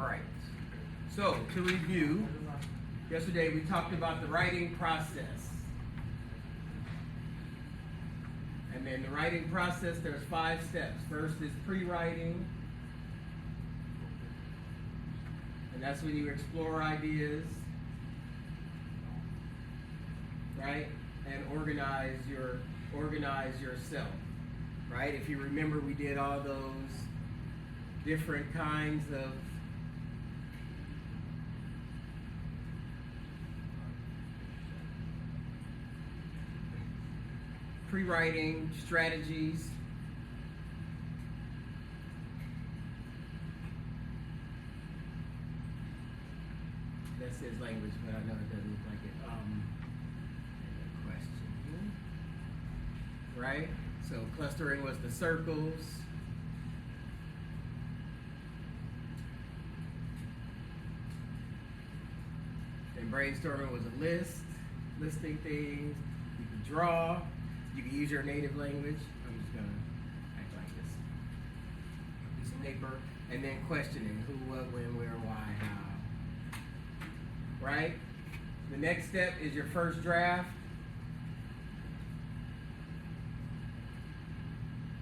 right. So, to review, yesterday we talked about the writing process. And then the writing process, there's 5 steps. First is pre-writing. And that's when you explore ideas, right? And organize yourself, right? If you remember, we did all those different kinds of pre-writing strategies. That says language, but I know it doesn't look like it. Question, right? So clustering was the circles. And brainstorming was a list, listing things. You could draw. You can use your native language. I'm just gonna act like this. Piece of paper, and then questioning who, what, when, where, why, how. Right? The next step is your first draft.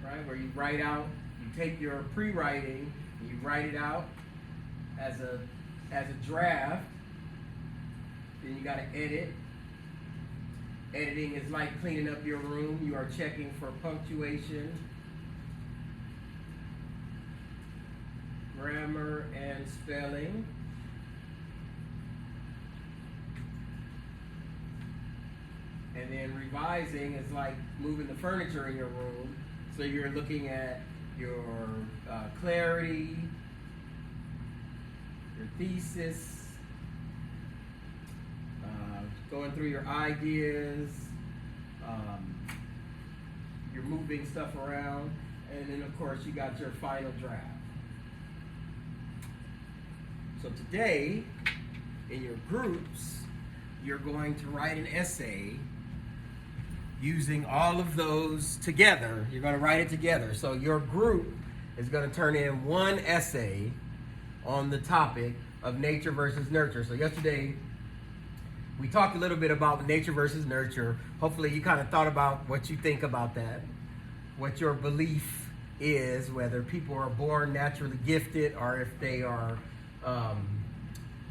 Right? Where you write out, you take your pre-writing and you write it out as a draft. Then you gotta edit. Editing is like cleaning up your room. You are checking for punctuation, grammar, and spelling. And then revising is like moving the furniture in your room. So you're looking at your clarity, your thesis, going through your ideas, you're moving stuff around, and then of course you got your final draft. So today, in your groups, you're going to write an essay using all of those together. You're going to write it together. So your group is going to turn in one essay on the topic of nature versus nurture. So yesterday, we talked a little bit about nature versus nurture. Hopefully you kind of thought about what you think about that, what your belief is, whether people are born naturally gifted or if they are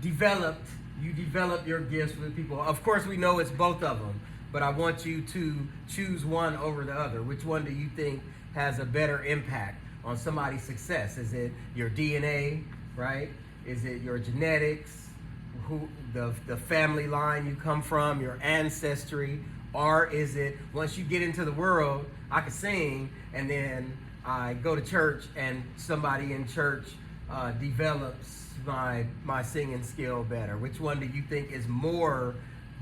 developed. You develop your gifts with people. Of course, we know it's both of them, but I want you to choose one over the other. Which one do you think has a better impact on somebody's success? Is it your DNA, right? Is it your genetics? Who the family line you come from, your ancestry, or is it once you get into the world, I could sing and then I go to church and somebody in church develops my singing skill better? Which one do you think is more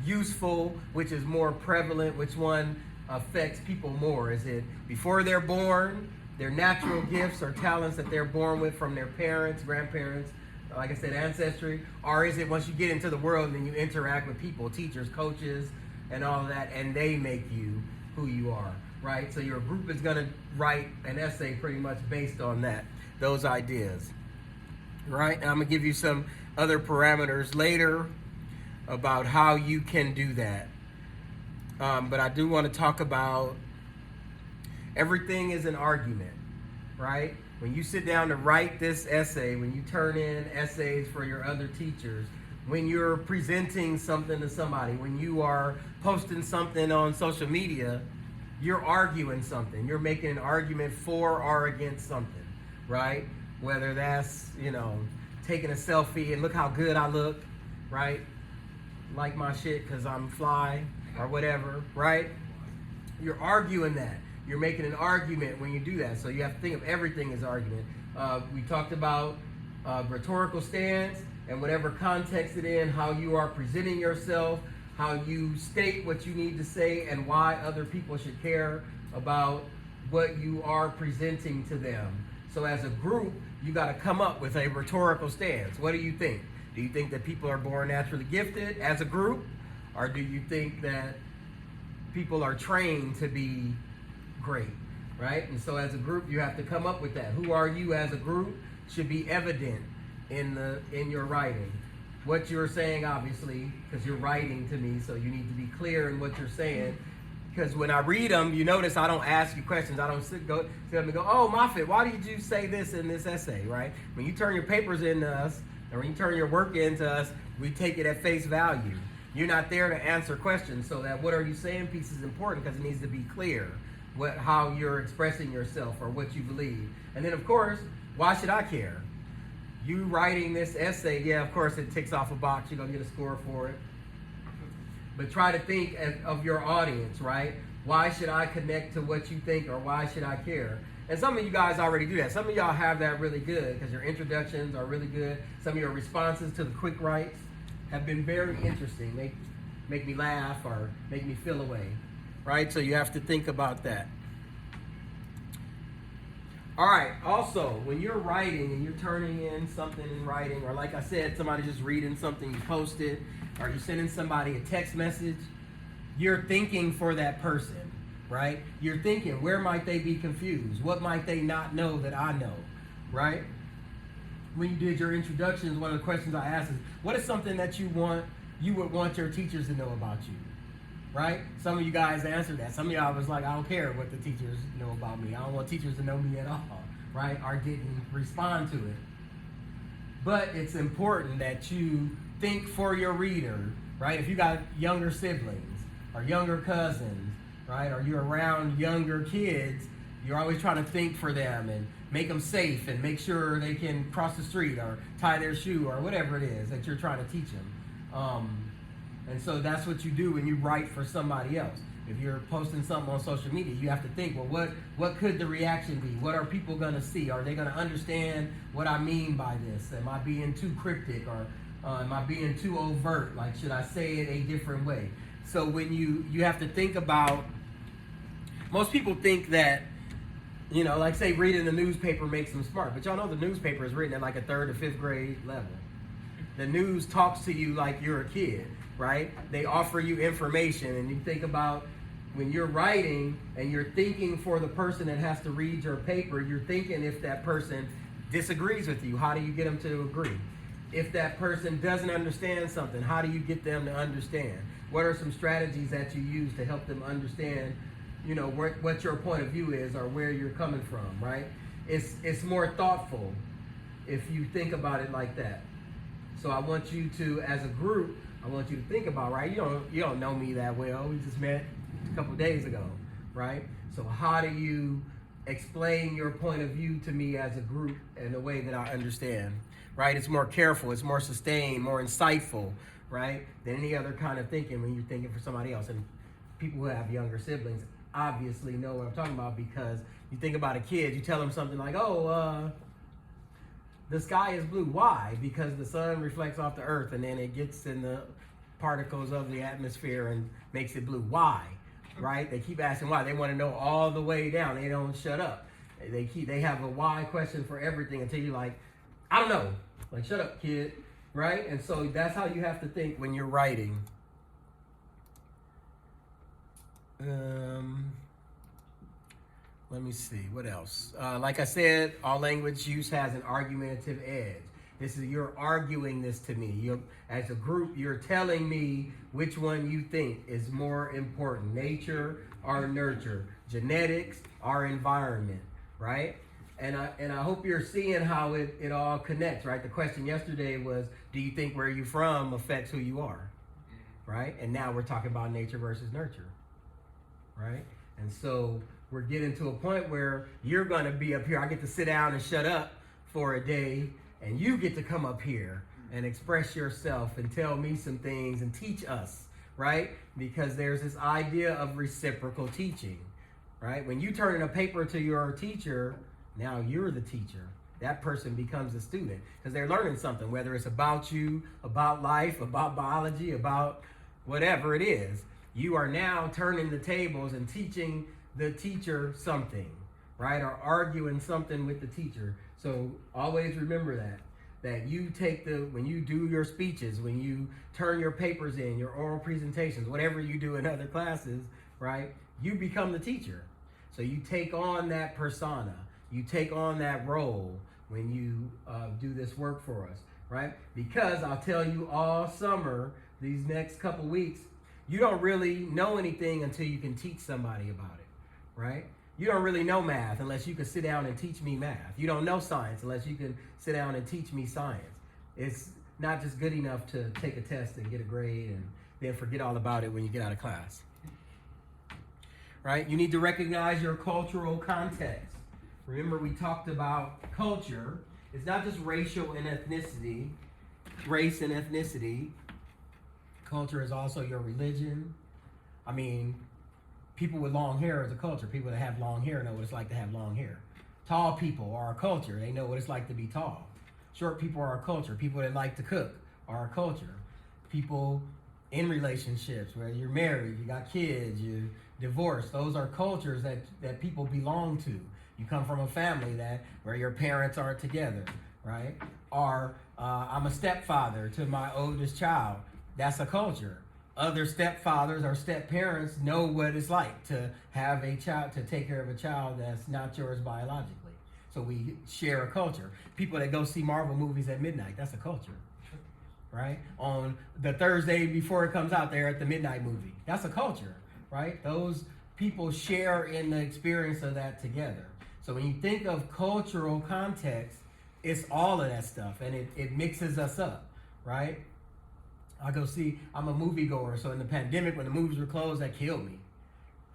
useful? Which is more prevalent? Which one affects people more? Is it before they're born, their natural gifts or talents that they're born with from their parents, grandparents, like I said, ancestry, or is it once you get into the world and then you interact with people, teachers, coaches, and all of that, and they make you who you are, right? So your group is going to write an essay pretty much based on that, those ideas, right? And I'm going to give you some other parameters later about how you can do that. But I do want to talk about everything is an argument, right? When you sit down to write this essay, when you turn in essays for your other teachers, when you're presenting something to somebody, when you are posting something on social media, you're arguing something. You're making an argument for or against something, right? Whether that's, taking a selfie and look how good I look, right? Like my shit because I'm fly or whatever, right? You're arguing that. You're making an argument when you do that. So you have to think of everything as argument. We talked about rhetorical stance and whatever context it in, how you are presenting yourself, how you state what you need to say, and why other people should care about what you are presenting to them. So as a group, you got to come up with a rhetorical stance. What do you think? Do you think that people are born naturally gifted as a group? Or do you think that people are trained to be great, right? And so as a group, you have to come up with that. Who are you as a group should be evident in your writing. What you're saying, obviously, because you're writing to me, so you need to be clear in what you're saying. Because when I read them, you notice I don't ask you questions. I don't sit up and go, oh, Moffitt, why did you say this in this essay, right? When you turn your papers into us, or when you turn your work into us, we take it at face value. You're not there to answer questions, so that what are you saying piece is important because it needs to be clear how you're expressing yourself or what you believe. And then, of course, why should I care? You writing this essay, yeah, of course it ticks off a box. You're going to get a score for it. But try to think of your audience, right? Why should I connect to what you think, or why should I care? And some of you guys already do that. Some of y'all have that really good because your introductions are really good. Some of your responses to the quick writes have been very interesting. They make me laugh or make me feel away, right? So you have to think about that. All right, also, when you're writing and you're turning in something in writing, or like I said, somebody just reading something you posted, or you're sending somebody a text message, you're thinking for that person, right? You're thinking, where might they be confused? What might they not know that I know, right? When you did your introductions, one of the questions I asked is, what is something that you would want your teachers to know about you, right? Some of you guys answered that. Some of y'all was like, I don't care what the teachers know about me. I don't want teachers to know me at all, right? Or didn't respond to it. But it's important that you think for your reader, right? If you got younger siblings or younger cousins, right? Or you're around younger kids, you're always trying to think for them and make them safe and make sure they can cross the street or tie their shoe or whatever it is that you're trying to teach them. And so that's what you do when you write for somebody else. If you're posting something on social media, you have to think, well, what could the reaction be? What are people going to see? Are they going to understand what I mean by this? Am I being too cryptic, or am I being too overt? Like, should I say it a different way? So when you have to think about, most people think that, like say reading the newspaper makes them smart. But y'all know the newspaper is written at like a 3rd or 5th grade level. The news talks to you like you're a kid, right? They offer you information, and you think about when you're writing and you're thinking for the person that has to read your paper, you're thinking if that person disagrees with you, how do you get them to agree? If that person doesn't understand something, how do you get them to understand? What are some strategies that you use to help them understand, what your point of view is or where you're coming from, right? It's more thoughtful if you think about it like that. So I want you to, as a group, I want you to think about, right? You don't know me that well. We just met a couple days ago, right? So how do you explain your point of view to me as a group in a way that I understand, right? It's more careful, it's more sustained, more insightful, right? Than any other kind of thinking when you're thinking for somebody else. And people who have younger siblings obviously know what I'm talking about, because you think about a kid, you tell them something like, the sky is blue. Why? Because the sun reflects off the earth and then it gets in the particles of the atmosphere and makes it blue. Why? Right? They keep asking why. They want to know all the way down. They don't shut up. They have a why question for everything until you're like, I don't know. Like, shut up, kid. Right? And so that's how you have to think when you're writing. Let me see, what else? Like I said, all language use has an argumentative edge. You're arguing this to me. As a group, you're telling me which one you think is more important, nature or nurture, genetics or environment, right? And I hope you're seeing how it all connects, right? The question yesterday was, do you think where you're from affects who you are, right? And now we're talking about nature versus nurture, right? And so we're getting to a point where you're going to be up here. I get to sit down and shut up for a day, and you get to come up here and express yourself and tell me some things and teach us, right? Because there's this idea of reciprocal teaching, right? When you turn in a paper to your teacher, now you're the teacher. That person becomes a student because they're learning something, whether it's about you, about life, about biology, about whatever it is. You are now turning the tables and teaching the teacher something, right? Or arguing something with the teacher. So always remember that you take when you do your speeches, when you turn your papers in, your oral presentations, whatever you do in other classes, right? You become the teacher. So you take on that persona, you take on that role when you do this work for us, right? Because I'll tell you all summer, these next couple weeks, you don't really know anything until you can teach somebody about it, right? You don't really know math unless you can sit down and teach me math. You don't know science unless you can sit down and teach me science. It's not just good enough to take a test and get a grade and then forget all about it when you get out of class, right? You need to recognize your cultural context. Remember, we talked about culture. It's not just racial and ethnicity, race and ethnicity. Culture is also your religion. I mean, people with long hair is a culture. People that have long hair know what it's like to have long hair. Tall people are a culture. They know what it's like to be tall. Short people are a culture. People that like to cook are a culture. People in relationships, where you're married, you got kids, you're divorced, those are cultures that people belong to. You come from a family where your parents are together, right? Or I'm a stepfather to my oldest child. That's a culture. Other stepfathers or step-parents know what it's like to have a child, to take care of a child that's not yours biologically. So we share a culture. People that go see Marvel movies at midnight, that's a culture, right? On the Thursday before it comes out, they're at the midnight movie. That's a culture, right? Those people share in the experience of that together. So when you think of cultural context, it's all of that stuff, and it mixes us up, right? I'm a moviegoer, so in the pandemic, when the movies were closed, that killed me.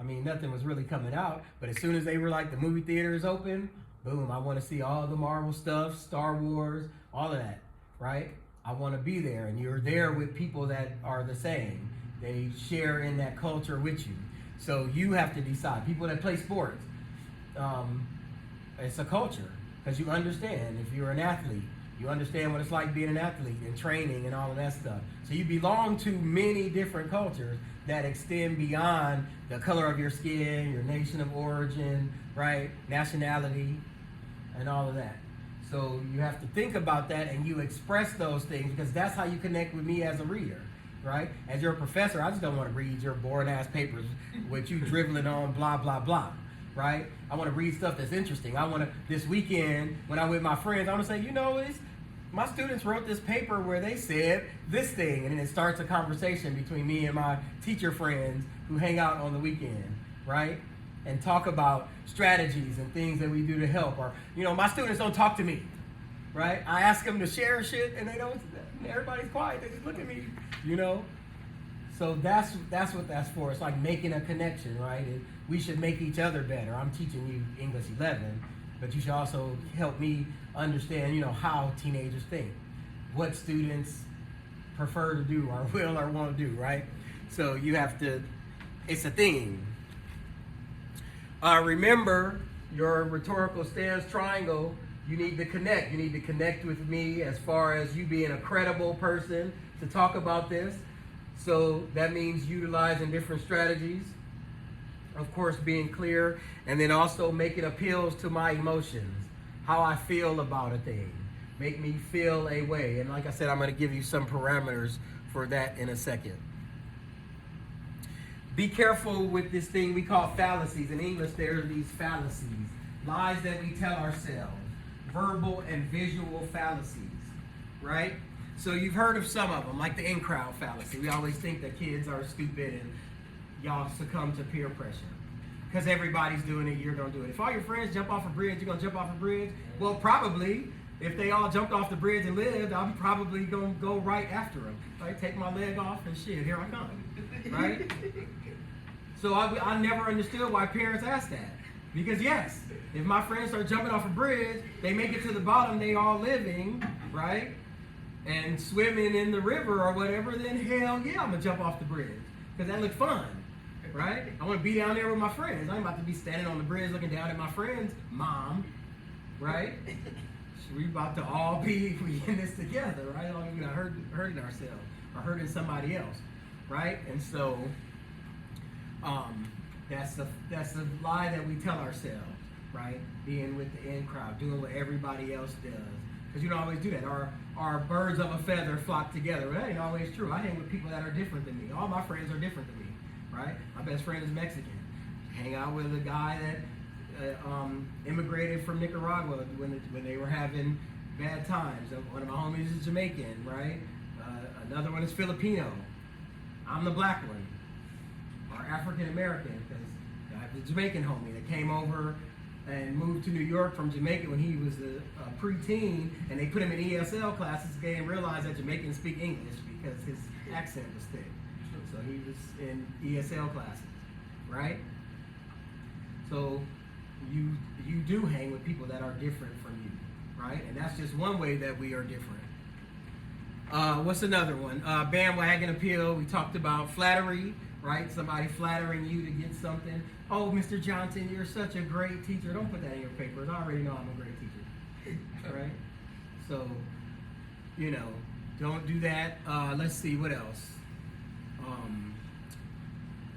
I mean, nothing was really coming out, but as soon as they were like, the movie theater is open, boom, I want to see all the Marvel stuff, Star Wars, all of that, right? I want to be there, and you're there with people that are the same. They share in that culture with you. So you have to decide. People that play sports, it's a culture, because you understand. If you're an athlete, you understand what it's like being an athlete and training and all of that stuff. So you belong to many different cultures that extend beyond the color of your skin, your nation of origin, right? Nationality, and all of that. So you have to think about that, and you express those things, because that's how you connect with me as a reader, right? As your professor, I just don't want to read your boring ass papers with you dribbling on blah, blah, blah, right? I want to read stuff that's interesting. This weekend, when I'm with my friends, I want to say, my students wrote this paper where they said this thing, and then it starts a conversation between me and my teacher friends who hang out on the weekend, right? And talk about strategies and things that we do to help. Or, my students don't talk to me, right? I ask them to share shit, and they don't. Everybody's quiet. They just look at me, So that's what that's for. It's like making a connection, right? And we should make each other better. I'm teaching you English 11, but you should also help me understand, how teenagers think, what students prefer to do or will or won't do, right? So you have to, it's a theme. Remember your rhetorical stance triangle. You need to connect. You need to connect with me as far as you being a credible person to talk about this. So that means utilizing different strategies. Of course, being clear, and then also making appeals to my emotions, how I feel about a thing. Make me feel a way. And like I said, I'm going to give you some parameters for that in a second. Be careful with this thing we call fallacies. In English, there are these fallacies, lies that we tell ourselves, verbal and visual fallacies, right? So you've heard of some of them, like the in-crowd fallacy. We always think that kids are stupid and y'all succumb to peer pressure. Because everybody's doing it, you're going to do it. If all your friends jump off a bridge, you're going to jump off a bridge? Well, probably. If they all jumped off the bridge and lived, I'm probably going to go right after them. Right? Take my leg off and shit, here I come. Right? So I never understood why parents ask that. Because yes, if my friends start jumping off a bridge, they make it to the bottom, they all living, right? And swimming in the river or whatever, then hell yeah, I'm going to jump off the bridge. Because that looked fun, right? I want to be down there with my friends. I'm about to be standing on the bridge looking down at my friend's mom, right? We about to all be in this together, right? We're not hurting ourselves or hurting somebody else, right? And so that's the lie that we tell ourselves, right? Being with the in crowd, doing what everybody else does. Because you don't always do that. Our birds of a feather flock together. Well, that ain't always true. I hang with people that are different than me. All my friends are different than me, right? My best friend is Mexican. Hang out with a guy that immigrated from Nicaragua when they were having bad times. One of my homies is Jamaican, right? Another one is Filipino. I'm the black one, or African American, because I have the Jamaican homie that came over and moved to New York from Jamaica when he was a preteen, and they put him in ESL classes because they realized that Jamaicans speak English because his accent was thick. So he was in ESL classes, right? So you do hang with people that are different from you, right? And that's just one way that we are different. What's another one? Bandwagon appeal. We talked about flattery, right? Somebody flattering you to get something. Oh, Mr. Johnson, you're such a great teacher. Don't put that in your papers. I already know I'm a great teacher, right? So, don't do that. Let's see, what else?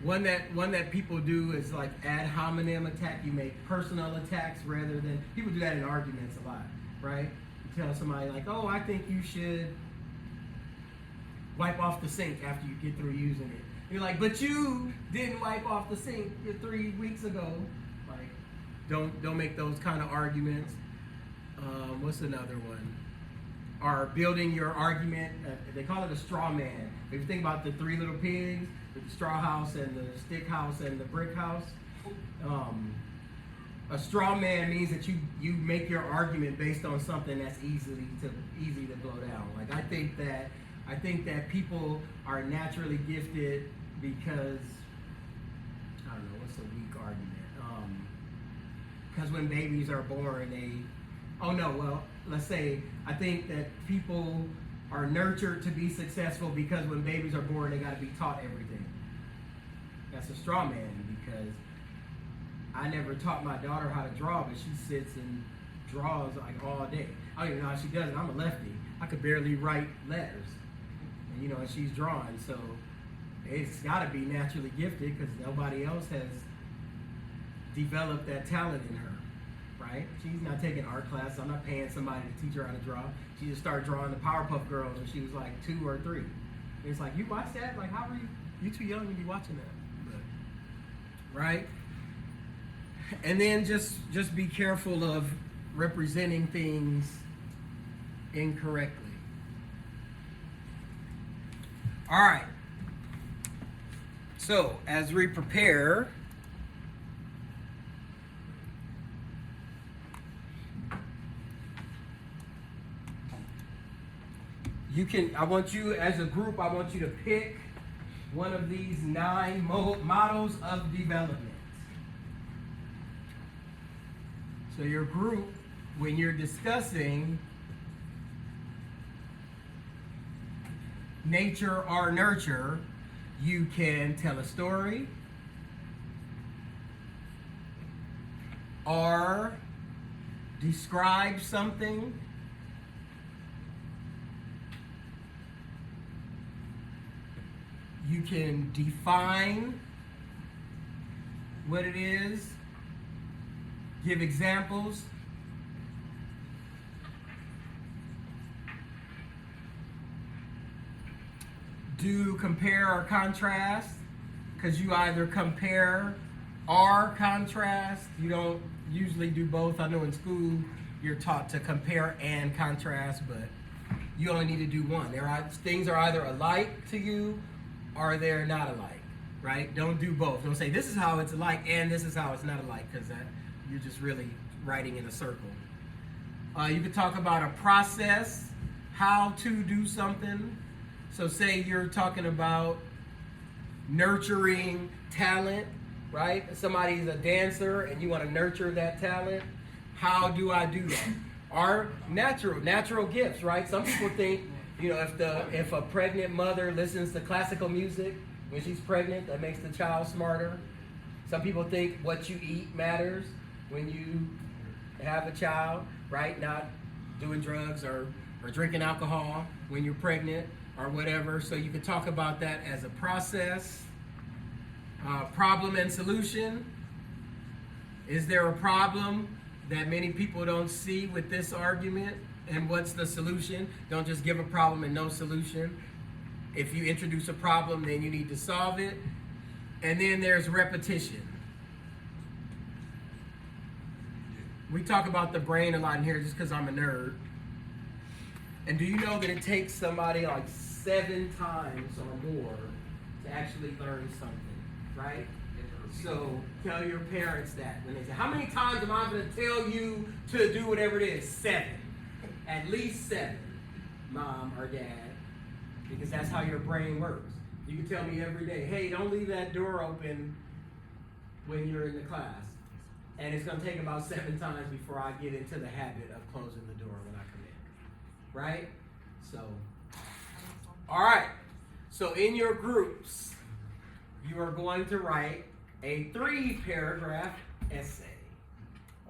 One that people do is like ad hominem attack. You make personal attacks rather than, people do that in arguments a lot, right? You tell somebody like, oh, I think you should wipe off the sink after you get through using it. You're like, but you didn't wipe off the sink 3 weeks ago. Like, don't make those kind of arguments. What's another one? Or building your argument. They call it a straw man. If you think about the 3 little pigs, with the straw house and the stick house and the brick house, a straw man means that you make your argument based on something that's easy to blow down. Like, I think that people are naturally gifted because, I don't know, what's a weak argument? Because when babies are born, let's say, I think that people are nurtured to be successful because when babies are born, they got to be taught everything. That's a straw man, because I never taught my daughter how to draw, but she sits and draws like all day. I don't even know how she does it. I'm a lefty. I could barely write letters. And she's drawing, so it's got to be naturally gifted because nobody else has developed that talent in her, right? She's not taking art classes. I'm not paying somebody to teach her how to draw. She just started drawing the Powerpuff Girls when she was like 2 or 3. And it's like, you watch that? Like, how are you too young to be watching that? But, right? And then just be careful of representing things incorrectly. All right. So, as we prepare, I want you, as a group, I want you to pick one of these 9 models of development. So your group, when you're discussing nature or nurture, you can tell a story or describe something you can define what it is, give examples, do compare or contrast, because you either compare or contrast. You don't usually do both. I know in school you're taught to compare and contrast, but you only need to do one. Things are either alike to you or they're not alike, right? Don't do both. Don't say this is how it's alike and this is how it's not alike, because you're just really writing in a circle. You could talk about a process, how to do something. So say you're talking about nurturing talent, right? Somebody's a dancer and you want to nurture that talent. How do I do that? Or natural gifts, right? Some people think, if a pregnant mother listens to classical music when she's pregnant, that makes the child smarter. Some people think what you eat matters when you have a child, right? Not doing drugs or drinking alcohol when you're pregnant or whatever. So you can talk about that as a process. Problem and solution. Is there a problem that many people don't see with this argument? And what's the solution? Don't just give a problem and no solution. If you introduce a problem, then you need to solve it. And then there's repetition. We talk about the brain a lot in here just because I'm a nerd. And do you know that it takes somebody like 7 times or more to actually learn something, right? So tell your parents that when they say, how many times am I going to tell you to do whatever it is? 7. At least 7, mom or dad, because that's how your brain works. You can tell me every day, hey, don't leave that door open when you're in the class. And it's going to take about 7 times before I get into the habit of closing the door when I come in. Right? So, all right. So in your groups, you are going to write a 3-paragraph essay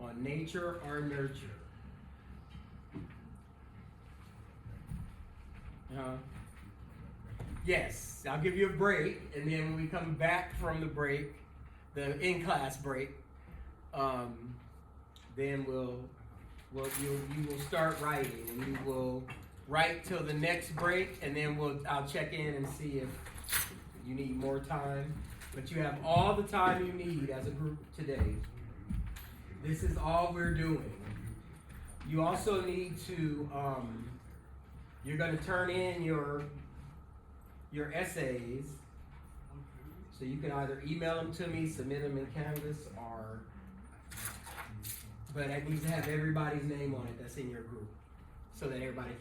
on nature or nurture. Yes, I'll give you a break, and then when we come back from the break, the in-class break, then you will start writing, and you will write till the next break, and then I'll check in and see if you need more time. But you have all the time you need as a group today. This is all we're doing. You also need to, you're going to turn in your essays. So you can either email them to me, submit them in Canvas, but it needs to have everybody's name on it that's in your group, so that everybody's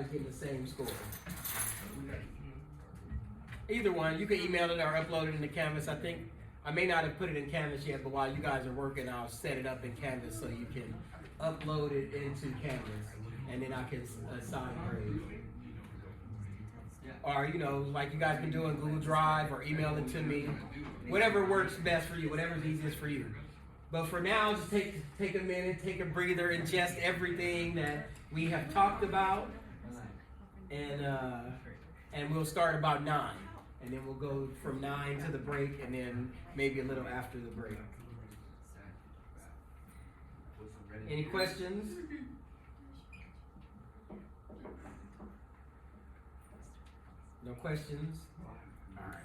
getting the same score. Either one, you can email it or upload it into Canvas. I think I may not have put it in Canvas yet, but while you guys are working, I'll set it up in Canvas so you can upload it into Canvas, and then I can assign grades. Or, like you guys been doing, Google Drive, or email it to me. Whatever works best for you, whatever's easiest for you. But for now, just take a minute, take a breather, ingest everything that we have talked about, and we'll start about 9. And then we'll go from 9 to the break, and then maybe a little after the break. Any questions? No questions? All right.